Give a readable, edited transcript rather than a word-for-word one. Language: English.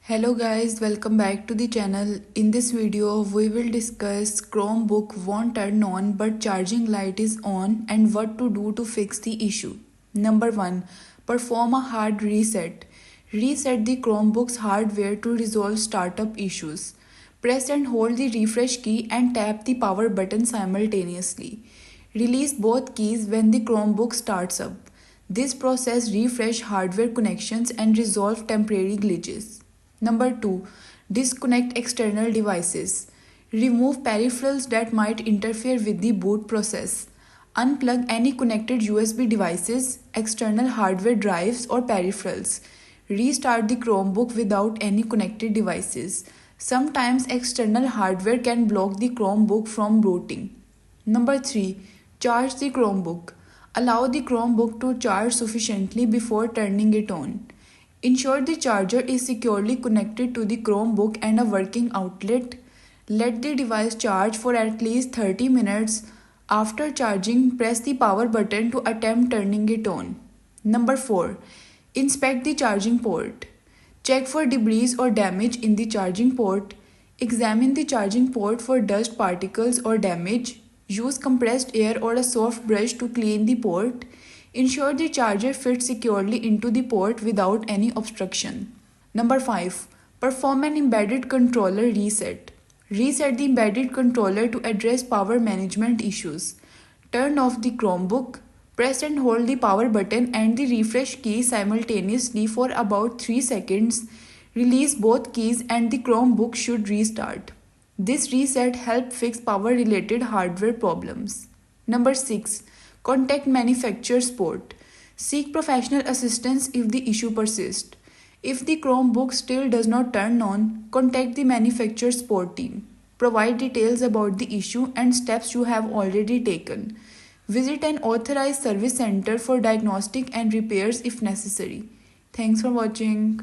Hello guys, welcome back to the channel. In this video, we will discuss Chromebook won't turn on but charging light is on and what to do to fix the issue. Number 1. Perform a hard reset. Reset the Chromebook's hardware to resolve startup issues. Press and hold the refresh key and tap the power button simultaneously. Release both keys when the Chromebook starts up. This process refresh hardware connections and resolve temporary glitches. Number 2. Disconnect external devices. Remove peripherals that might interfere with the boot process. Unplug any connected USB devices, external hardware drives or peripherals. Restart the Chromebook without any connected devices. Sometimes external hardware can block the Chromebook from booting. Number 3. Charge the Chromebook. Allow the Chromebook to charge sufficiently before turning it on. Ensure the charger is securely connected to the Chromebook and a working outlet. Let the device charge for at least 30 minutes. After charging, press the power button to attempt turning it on. Number 4. Inspect the charging port. Check for debris or damage in the charging port. Examine the charging port for dust particles or damage. Use compressed air or a soft brush to clean the port. Ensure the charger fits securely into the port without any obstruction. Number 5. Perform an embedded controller reset. Reset the embedded controller to address power management issues. Turn off the Chromebook. Press and hold the power button and the refresh key simultaneously for about 3 seconds. Release both keys and the Chromebook should restart. This reset helps fix power-related hardware problems. Number 6. Contact manufacturer support. Seek professional assistance if the issue persists. If the Chromebook still does not turn on, contact the manufacturer support team. Provide details about the issue and steps you have already taken. Visit an authorized service center for diagnostic and repairs if necessary. Thanks for watching.